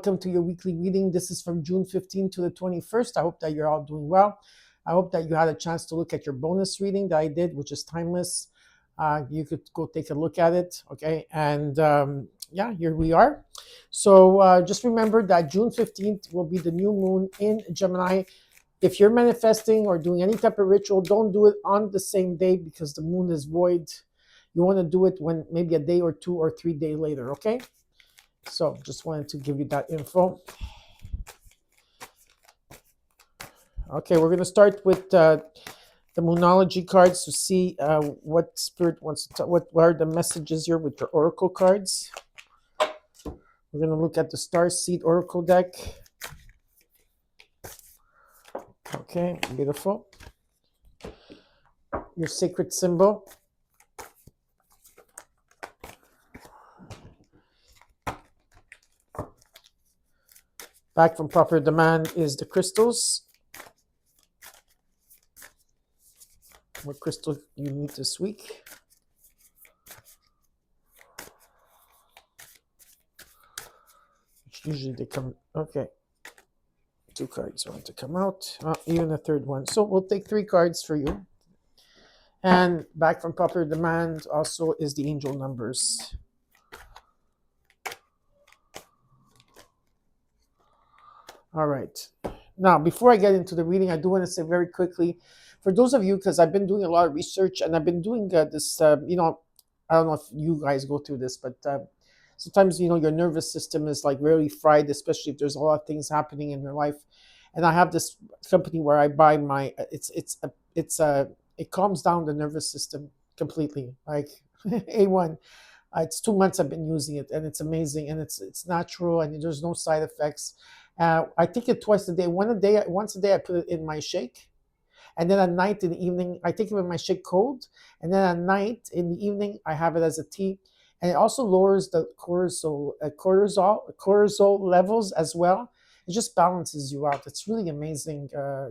welcome to your weekly reading. This is from June 15th to the 21st. I hope that you're all doing well. I hope that you had a chance to look at your bonus reading that I did, which is timeless. You could go take a look at it, okay? And yeah, here we are. So just remember that June 15th will be the new moon in Gemini. If you're manifesting or doing any type of ritual, don't do it on the same day because the moon is void. You want to do it when maybe a day or 2 or 3 days later, okay? So just wanted to give you that info. Okay, we're going to start with the Moonology cards to see what Spirit wants to what are the messages here with your Oracle cards. We're going to look at the Star Seed Oracle deck. Okay, beautiful. Your sacred symbol. Back from proper demand is the crystals. What crystal you need this week? Usually they come, okay. 2 cards want to come out, even a third one. So we'll take 3 cards for you. And back from proper demand also is the angel numbers. All right. Now, before I get into the reading, I do want to say very quickly, for those of you, because I've been doing a lot of research and I've been doing this, I don't know if you guys go through this, but sometimes, your nervous system is like really fried, especially if there's a lot of things happening in your life. And I have this company where I buy my, it calms down the nervous system completely, like A1. It's 2 months I've been using it, and it's amazing, and it's natural, and there's no side effects. I take it twice a day. Once a day, I put it in my shake, and then at night in the evening, I take it in my shake cold, and then at night in the evening, I have it as a tea, and it also lowers the cortisol levels as well. It just balances you out. It's really amazing,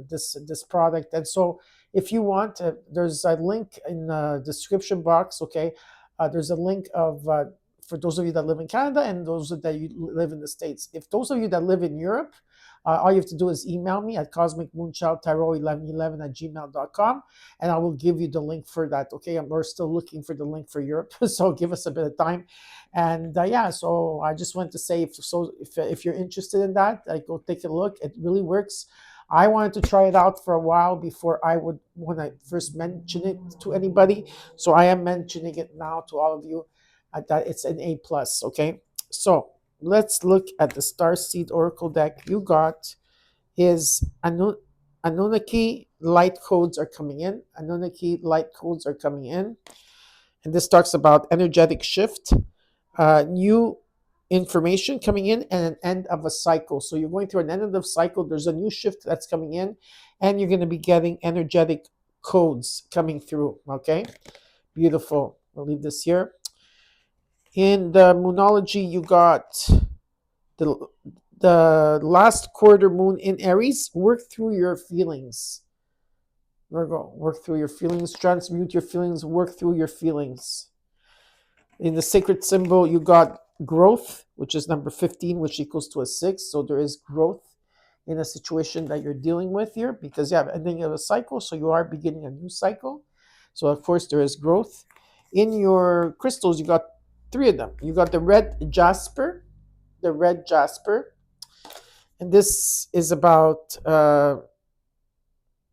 this product. And so, if you want, there's a link in the description box. Okay. There's a link of for those of you that live in Canada and those that you live in the States. If those of you that live in Europe, all you have to do is email me at cosmicmoonchildtarot1111@gmail.com, and I will give you the link for that. Okay, we're still looking for the link for Europe, so give us a bit of time. And yeah, so I just wanted to say, if you're interested in that, go take a look. It really works. I wanted to try it out for a while before I would want to first mention it to anybody. So I am mentioning it now to all of you that it's an A+, okay? So let's look at the Starseed Oracle deck. You got is Anunnaki light codes are coming in. Anunnaki light codes are coming in. And this talks about energetic shift, new information coming in, and an end of a cycle. So you're going through an end of the cycle. There's a new shift that's coming in, and you're going to be getting energetic codes coming through. Okay, beautiful. I'll leave this here. In the Moonology, you got the last quarter moon in Aries. Work through your feelings. Virgo, work through your feelings. Transmute your feelings. Work through your feelings. In the sacred symbol, you got growth, which is number 15, which equals to a 6. So there is growth in a situation that you're dealing with here, because you have ending of a cycle, so you are beginning a new cycle. So of course there is growth. In your crystals, you got 3 of them. You got the red jasper, and this is about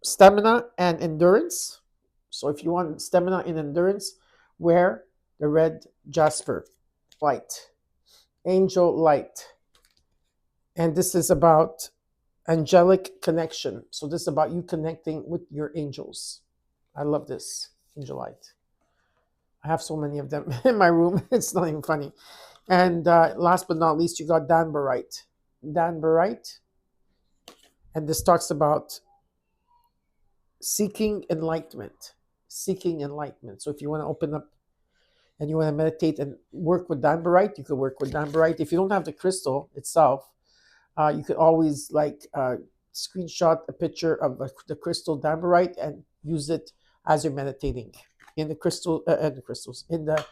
stamina and endurance. So if you want stamina and endurance, wear the red jasper. Light, angel light. And this is about angelic connection. So this is about you connecting with your angels. I love this, angel light. I have so many of them in my room. It's not even funny. And last but not least, you got Danbarite. And this talks about seeking enlightenment. So if you want to open up and you want to meditate and work with Danbarite, you could work with Danbarite. If you don't have the crystal itself, you could always screenshot a picture of the crystal Danbarite and use it as you're meditating in the crystal, in the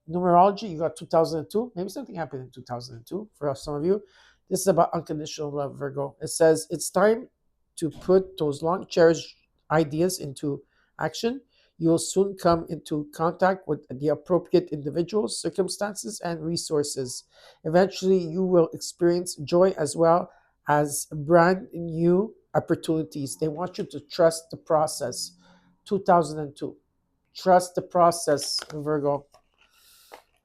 numerology, you got 2002. Maybe something happened in 2002 for some of you. This is about unconditional love, Virgo. It says it's time to put those long cherished ideas into action. You will soon come into contact with the appropriate individuals, circumstances, and resources. Eventually, you will experience joy as well as brand new opportunities. They want you to trust the process. 2002. Trust the process, Virgo.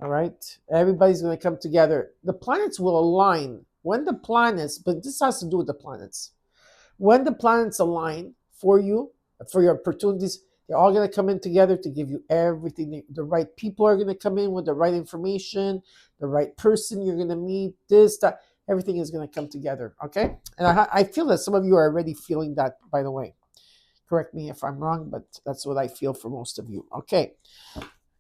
All right. Everybody's going to come together. The planets will align. When the planets, but this has to do with the planets. When the planets align for you, for your opportunities, they're all going to come in together to give you everything. The right people are going to come in with the right information, the right person you're going to meet, this, that. Everything is going to come together. Okay. And I feel that some of you are already feeling that, by the way. Correct me if I'm wrong, but that's what I feel for most of you. Okay.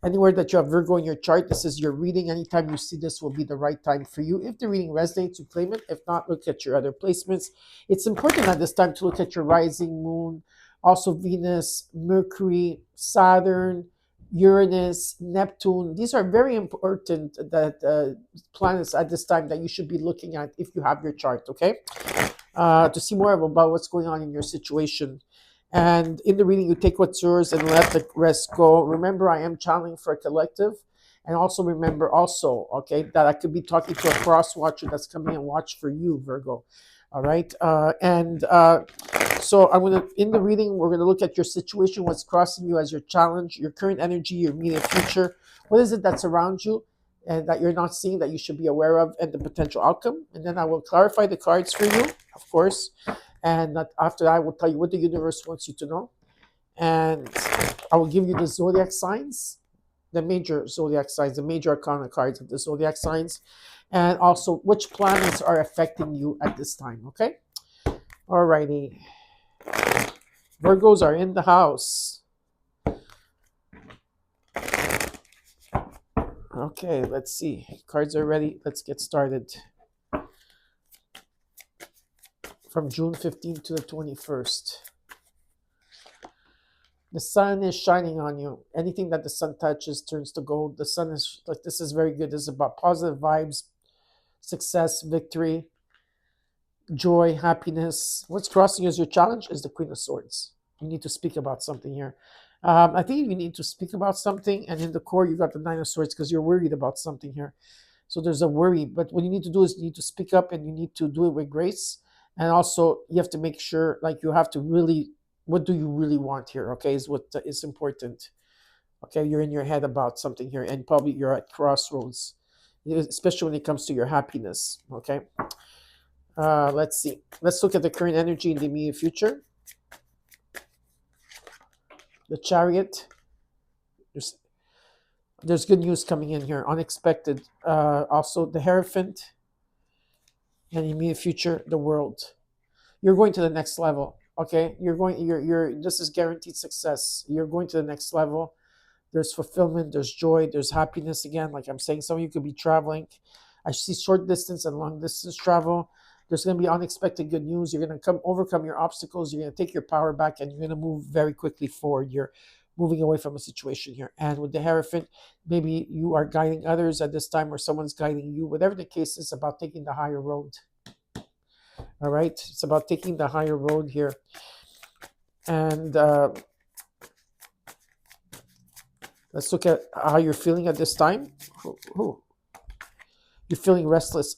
Anywhere that you have Virgo in your chart, this is your reading. Anytime you see this will be the right time for you. If the reading resonates, you claim it. If not, look at your other placements. It's important at this time to look at your rising moon, also Venus, Mercury, Saturn, Uranus, Neptune. These are very important that planets at this time that you should be looking at if you have your chart, okay? To see more about what's going on in your situation. And in the reading, you take what's yours and let the rest go. Remember, I am channeling for a collective. And also remember okay, that I could be talking to a cross watcher that's coming and watch for you, Virgo. All right. So I'm going to, in the reading, we're going to look at your situation, what's crossing you as your challenge, your current energy, your immediate future. What is it that's around you and that you're not seeing that you should be aware of, and the potential outcome? And then I will clarify the cards for you, of course. And after that, I will tell you what the universe wants you to know. And I will give you the zodiac signs, the major zodiac signs, the major arcana cards of the zodiac signs, and also which planets are affecting you at this time, okay? Alrighty. Virgos are in the house. Okay, let's see. Cards are ready. Let's get started. From June 15th to the 21st. The sun is shining on you. Anything that the sun touches turns to gold. The sun is like, this is very good. This is about positive vibes, success, victory, joy, happiness. What's crossing you as your challenge is the Queen of Swords. You need to speak about something here. I think you need to speak about something, and in the core you got the Nine of Swords because you're worried about something here. So there's a worry, but what you need to do is you need to speak up, and you need to do it with grace. And also you have to make sure, like, you have to really, what do you really want here? Okay, is what is important. Okay, you're in your head about something here, and probably you're at crossroads, especially when it comes to your happiness. Okay, let's see. Let's look at the current energy in the immediate future. The Chariot. There's good news coming in here, unexpected. Also, the Hierophant, and the immediate future, the World. You're going to the next level. Okay, you're. This is guaranteed success. You're going to the next level. There's fulfillment. There's joy. There's happiness again. Like I'm saying, some of you could be traveling. I see short distance and long distance travel. There's going to be unexpected good news. You're going to overcome your obstacles. You're going to take your power back, and you're going to move very quickly forward. You're moving away from a situation here. And with the Hierophant, maybe you are guiding others at this time, or someone's guiding you. Whatever the case is, about taking the higher road. All right, it's about taking the higher road here. And let's look at how you're feeling at this time. You're feeling restless.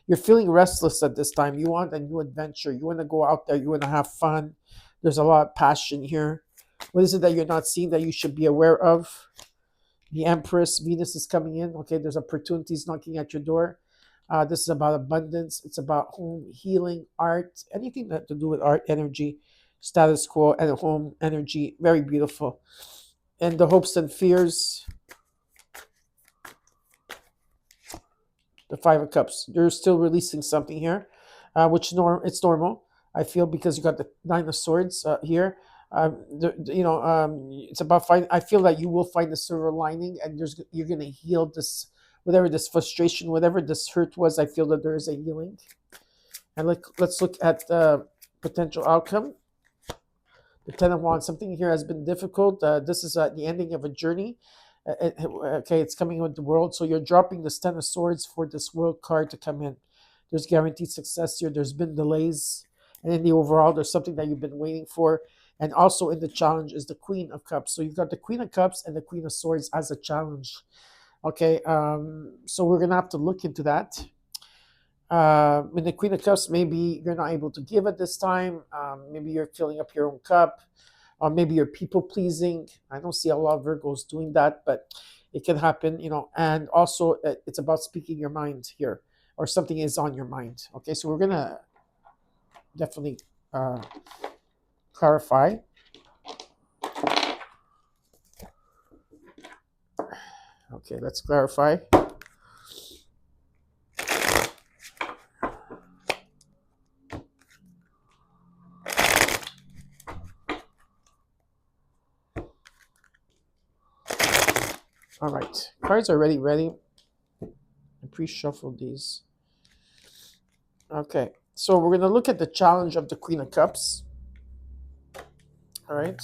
You're feeling restless at this time. You want a new adventure. You want to go out there. You want to have fun. There's a lot of passion here. What is it that you're not seeing that you should be aware of? The Empress, Venus is coming in. Okay, there's opportunities knocking at your door. This is about abundance. It's about home, healing, art, anything that to do with art, energy, status quo, and home energy. Very beautiful. And the hopes and fears. The Five of Cups. You're still releasing something here, which it's normal. I feel, because you got the Nine of Swords here. It's about find. I feel that you will find the silver lining, and you're gonna heal this, whatever this frustration, whatever this hurt was. I feel that there is a healing. And let's look at the potential outcome. The Ten of Wands. Something here has been difficult. This is the ending of a journey. Okay, it's coming with the world. So you're dropping the Ten of Swords for this world card to come in. There's guaranteed success here. There's been delays. And in the overall, there's something that you've been waiting for. And also in the challenge is the Queen of Cups. So you've got the Queen of Cups and the Queen of Swords as a challenge. Okay, so we're going to have to look into that. In the Queen of Cups, maybe you're not able to give at this time. Maybe you're filling up your own cup, or maybe you're people pleasing. I don't see a lot of Virgos doing that, but it can happen, And also, it's about speaking your mind here, or something is on your mind. Okay, so we're gonna definitely clarify. Okay, let's clarify. All right, cards are ready. I pre-shuffled these. Okay, so we're gonna look at the challenge of the Queen of Cups. All right.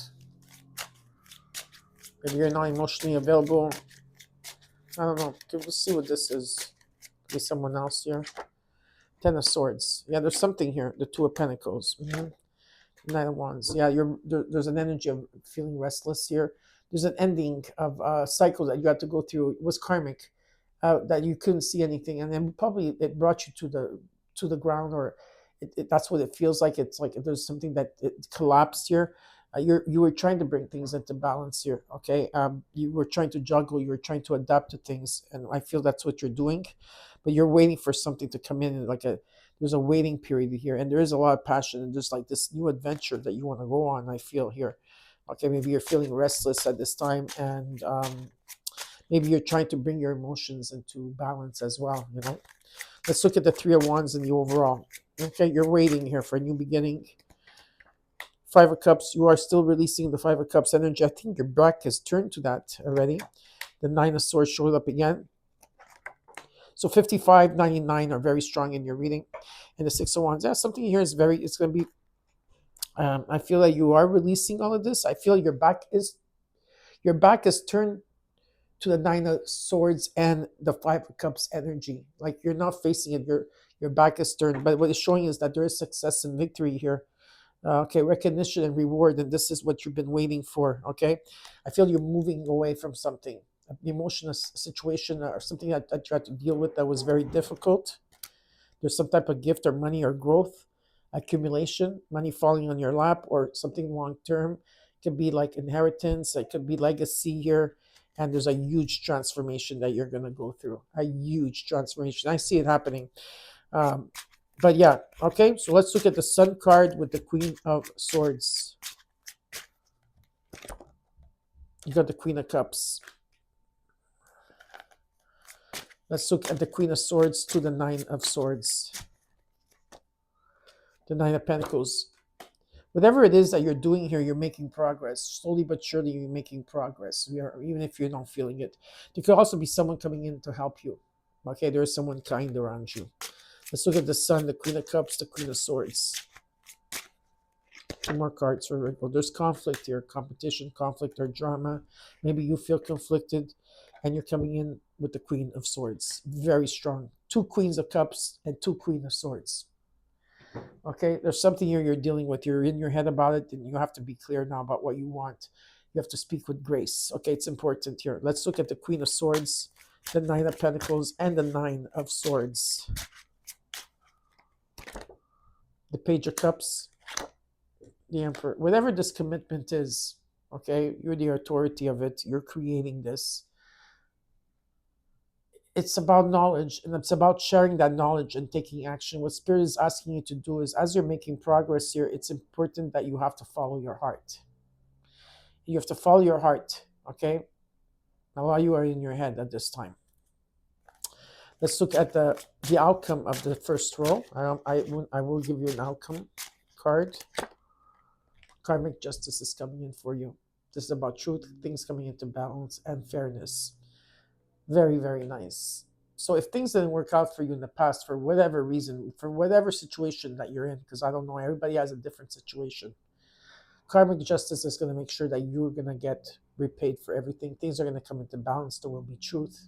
If you're not emotionally available, I don't know. We'll see what this is. Be someone else here. Ten of Swords. Yeah, there's something here. The Two of Pentacles. Nine of Wands. Yeah, there's an energy of feeling restless here. There's an ending of a cycle that you had to go through. It was karmic, that you couldn't see anything, and then probably it brought you to the ground, or that's what it feels like. It's like there's something that it collapsed here. You were trying to bring things into balance here. Okay, you were trying to juggle. You were trying to adapt to things, and I feel that's what you're doing. But you're waiting for something to come in, like there's a waiting period here, and there is a lot of passion, and there's like this new adventure that you want to go on. I feel here. Okay, maybe you're feeling restless at this time, and maybe you're trying to bring your emotions into balance as well. Let's look at the Three of Wands in the overall. Okay, you're waiting here for a new beginning. Five of Cups, you are still releasing the Five of Cups energy. I think your back has turned to that already. The Nine of Swords showed up again. So 55, 99 are very strong in your reading. And the Six of Wands, yeah, something here is it's going to be, I feel like you are releasing all of this. I feel your back is turned to the Nine of Swords and the Five of Cups energy. Like you're not facing it, your back is turned. But what it's showing is that there is success and victory here. Okay, recognition and reward, and this is what you've been waiting for. Okay, I feel you're moving away from something, an emotional situation or something that you had to deal with that was very difficult. There's some type of gift or money or growth, accumulation, money falling on your lap, or something long term. It could be like inheritance, it could be legacy here, and there's a huge transformation that you're going to go through. A huge transformation. I see it happening. But yeah, okay, so let's look at the Sun card with the Queen of Swords. You got the Queen of Cups. Let's look at the Queen of Swords to the Nine of Swords. The Nine of Pentacles. Whatever it is that you're doing here, you're making progress. Slowly but surely, you're making progress. Even if you're not feeling it. There could also be someone coming in to help you. Okay, there is someone kind around you. Let's look at the Sun, the Queen of Cups, the Queen of Swords. Two more cards for Virgo. There's conflict here, competition, conflict, or drama. Maybe you feel conflicted, and you're coming in with the Queen of Swords. Very strong. Two Queens of Cups and two Queen of Swords. Okay, there's something here you're dealing with. You're in your head about it, and you have to be clear now about what you want. You have to speak with grace. Okay, it's important here. Let's look at the Queen of Swords, the Nine of Pentacles, and the Nine of Swords. The Page of Cups, the Emperor. Whatever this commitment is, okay, you're the authority of it. You're creating this. It's about knowledge, and it's about sharing that knowledge and taking action. What Spirit is asking you to do is, as you're making progress here, it's important that you have to follow your heart. You have to follow your heart, okay? Now, while you are in your head at this time. Let's look at the outcome of the first row. I will give you an outcome card. Karmic justice is coming in for you. This is about truth, things coming into balance, and fairness. Very, very nice. So if things didn't work out for you in the past, for whatever reason, for whatever situation that you're in, because I don't know, everybody has a different situation. Karmic justice is going to make sure that you're going to get repaid for everything. Things are going to come into balance. There will be truth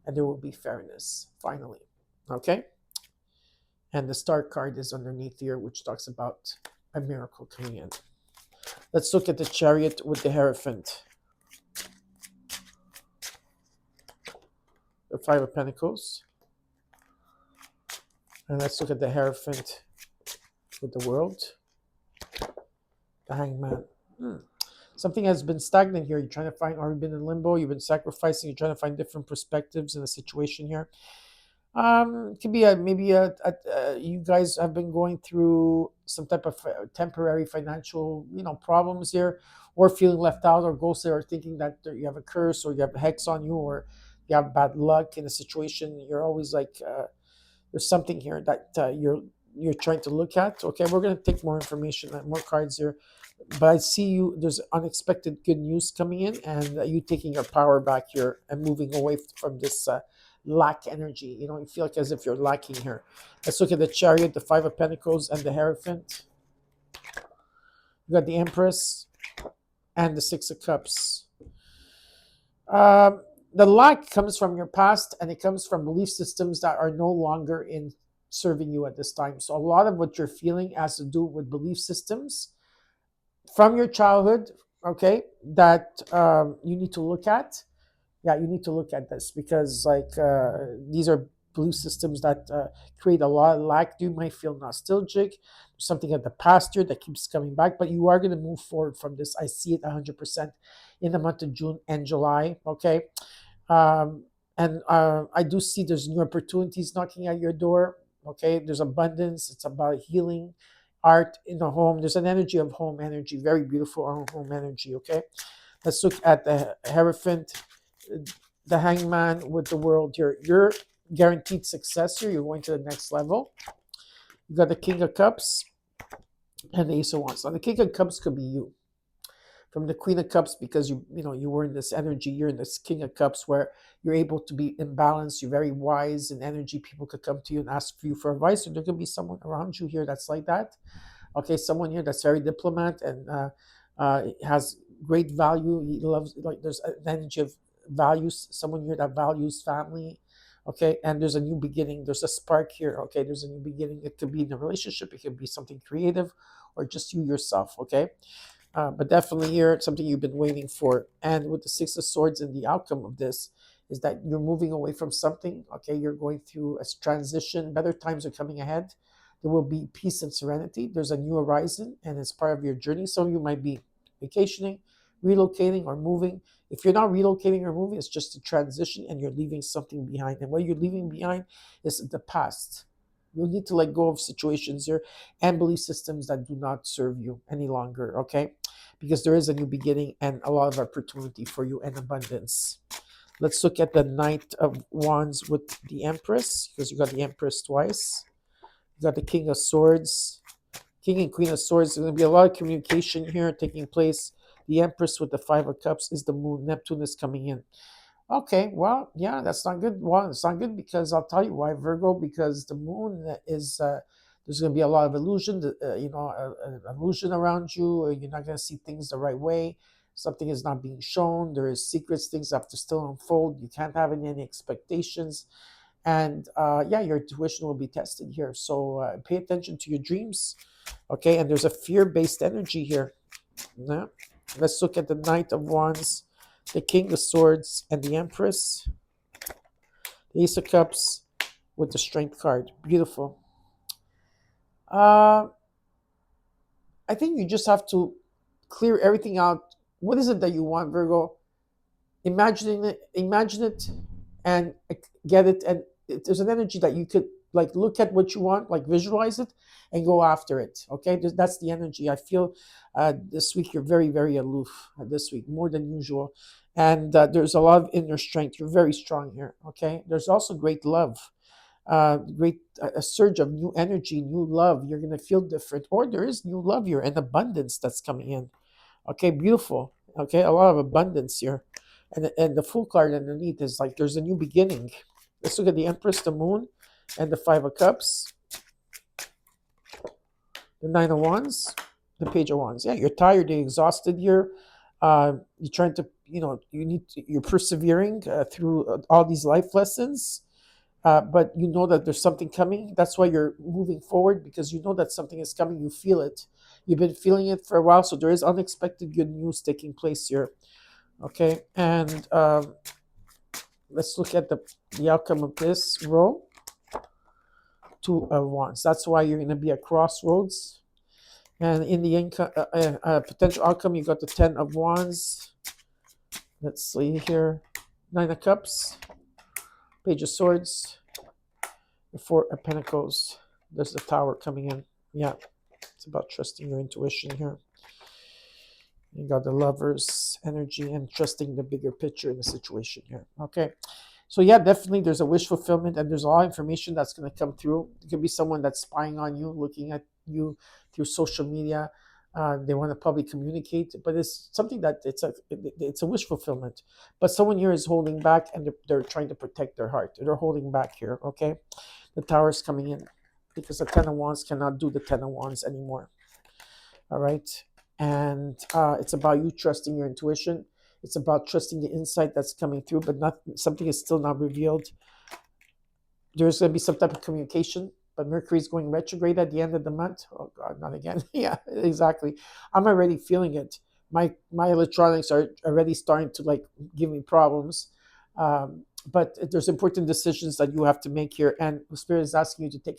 and there will be fairness, finally. Okay? And the star card is underneath here, which talks about a miracle coming in. Let's look at the Chariot with the Hierophant. The Five of Pentacles. And let's look at the Hierophant with the World. The Hangman. Something has been stagnant here. You're trying to find, or you've been in limbo, you've been sacrificing, you're trying to find different perspectives in the situation here. It could be you guys have been going through some type of temporary financial, problems here, or feeling left out, or ghosted, or thinking that you have a curse, or you have a hex on you, or you have bad luck in a situation. You're always like, there's something here that you're trying to look at. Okay, we're going to take more information and more cards here, but I see you. There's unexpected good news coming in, and you taking your power back here and moving away from this lack energy. You feel like as if you're lacking here. Let's look at the Chariot, the Five of Pentacles, and the Hierophant. You got the Empress and the Six of Cups. The lack comes from your past, and it comes from belief systems that are no longer in serving you at this time. So a lot of what you're feeling has to do with belief systems from your childhood, okay, that you need to look at. Yeah, you need to look at this because these are belief systems that create a lot of lack. You might feel nostalgic, something at the past year that keeps coming back, but you are going to move forward from this. I see it 100% in the month of June and July, okay? And I do see there's new opportunities knocking at your door, okay? There's abundance. It's about healing, art in the home. There's an energy of home energy, very beautiful home energy, okay? Let's look at the Hierophant, the Hangman with the World here. You're guaranteed success here. You're going to the next level. You got the King of Cups and the Ace of Wands. Now, the King of Cups could be you. From the Queen of Cups, because you were in this energy, you're in this King of Cups where you're able to be in balance. You're very wise in energy. People could come to you and ask for you for advice, and there could be someone around you here that's like that. Okay, someone here that's very diplomat and has great value. He loves, there's an energy of values. Someone here that values family. Okay, and there's a new beginning. There's a spark here. Okay, there's a new beginning. It could be in a relationship. It could be something creative, or just you yourself. Okay. But definitely here, it's something you've been waiting for. And with the Six of Swords, and the outcome of this is that you're moving away from something. Okay, you're going through a transition. Better times are coming ahead. There will be peace and serenity. There's a new horizon, and it's part of your journey. Some of you might be vacationing, relocating, or moving. If you're not relocating or moving, it's just a transition, and you're leaving something behind. And what you're leaving behind is the past. You need to let go of situations here and belief systems that do not serve you any longer, okay? Because there is a new beginning and a lot of opportunity for you and abundance. Let's look at the Knight of Wands with the Empress, because you got the Empress twice. You got the King of Swords. King and Queen of Swords. There's going to be a lot of communication here taking place. The Empress with the Five of Cups is the Moon. Neptune is coming in. Okay, well, yeah, that's not good. Well, it's not good because I'll tell you why, Virgo. Because the Moon is there's going to be a lot of illusion, illusion around you. You're not going to see things the right way. Something is not being shown. There is secrets. Things have to still unfold. You can't have any expectations, and your intuition will be tested here. So pay attention to your dreams, okay? And there's a fear-based energy here. Yeah. Let's look at the Knight of Wands, the King of Swords, and the Empress. The Ace of Cups with the Strength card. Beautiful. I think you just have to clear everything out. What is it that you want, Virgo? Imagine it, and get it. And there's an energy that you could look at what you want, visualize it, and go after it. Okay, that's the energy I feel. This week you're very, very aloof. This week more than usual, and there's a lot of inner strength. You're very strong here. Okay, there's also great love. A surge of new energy, new love. You're going to feel different, or there is new love here and abundance that's coming in. Okay, beautiful. Okay, a lot of abundance here, and the Fool card underneath is there's a new beginning. Let's look at the Empress, the Moon, and the Five of Cups, the Nine of Wands, the Page of Wands. Yeah, you're tired, you're exhausted here. You're trying to, you're persevering through all these life lessons, but you know that there's something coming. That's why you're moving forward, because you know that something is coming. You feel it. You've been feeling it for a while, so there is unexpected good news taking place here. Okay, and let's look at the outcome of this row. Two of Wands. That's why you're going to be at crossroads. And in the potential outcome, you got the 10 of Wands. Let's see here. 9 of Cups. Page of Swords. The 4 of Pentacles. There's the Tower coming in. Yeah, it's about trusting your intuition here. You got the Lover's energy and trusting the bigger picture in the situation here. Okay. So yeah, definitely there's a wish fulfillment, and there's a lot of information that's going to come through. It could be someone that's spying on you, looking at you through social media. They want to probably communicate, but it's something that it's a wish fulfillment. But someone here is holding back, and they're trying to protect their heart. They're holding back here. Okay, the Tower is coming in because the 10 of Wands cannot do the 10 of Wands anymore. All right, and it's about you trusting your intuition. It's about trusting the insight that's coming through, but not something is still not revealed. There's going to be some type of communication, but Mercury is going retrograde at the end of the month. Oh God, not again. Yeah, exactly. I'm already feeling it. My electronics are already starting to like give me problems. But there's important decisions that you have to make here, and the Spirit is asking you to take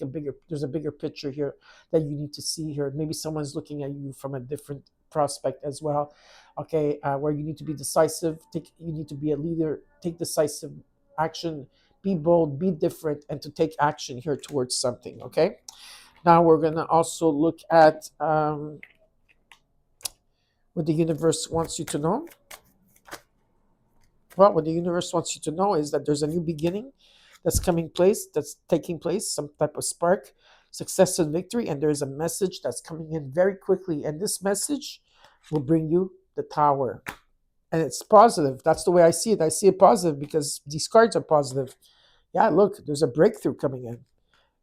there's a bigger picture here that you need to see here. Maybe someone's looking at you from a different prospect as well. Okay, where you need to be decisive, you need to be a leader, take decisive action, be bold, be different, and to take action here towards something. Okay, now we're going to also look at what the universe wants you to know. Well, what the universe wants you to know is that there's a new beginning that's taking place, some type of spark, success and victory, and there's a message that's coming in very quickly, and this message will bring you the Tower. And it's positive. That's the way I see it. I see it positive because these cards are positive. Yeah, look, there's a breakthrough coming in.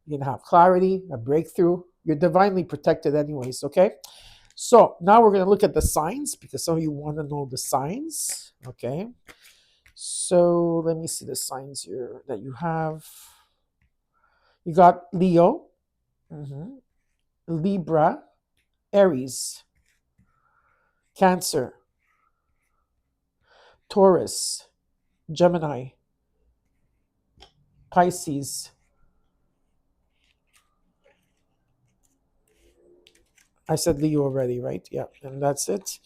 You're going to have clarity, a breakthrough. You're divinely protected anyways, okay? So now we're going to look at the signs because some of you want to know the signs, okay? So let me see the signs here that you have. You got Leo, Libra, Aries, Cancer, Taurus, Gemini, Pisces. I said Leo already, right? Yeah, and that's it.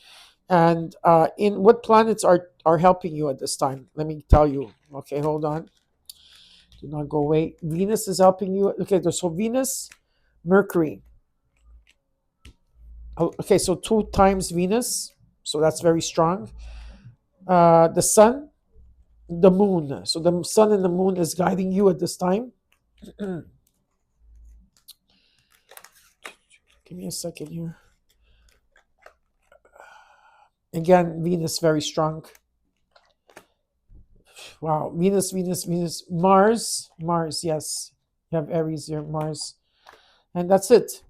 And in what planets are helping you at this time? Let me tell you. Okay, hold on. Do not go away. Venus is helping you. Okay, so Venus, Mercury. Okay, so 2 times Venus. So that's very strong. The Sun, the Moon. So the Sun and the Moon is guiding you at this time. Give me a second here. Again, Venus very strong. Wow, Venus, Mars, yes. You have Aries here, Mars. And that's it.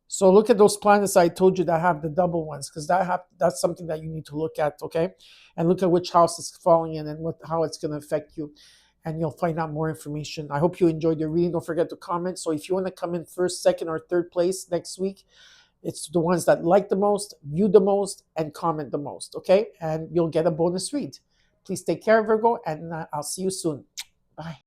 So look at those planets I told you that have the double ones, because that's something that you need to look at, okay? And look at which house it's falling in and how it's going to affect you. And you'll find out more information. I hope you enjoyed your reading. Don't forget to comment. So if you want to come in first, second, or third place next week, it's the ones that like the most, view the most, and comment the most, okay? And you'll get a bonus read. Please take care, Virgo, and I'll see you soon. Bye.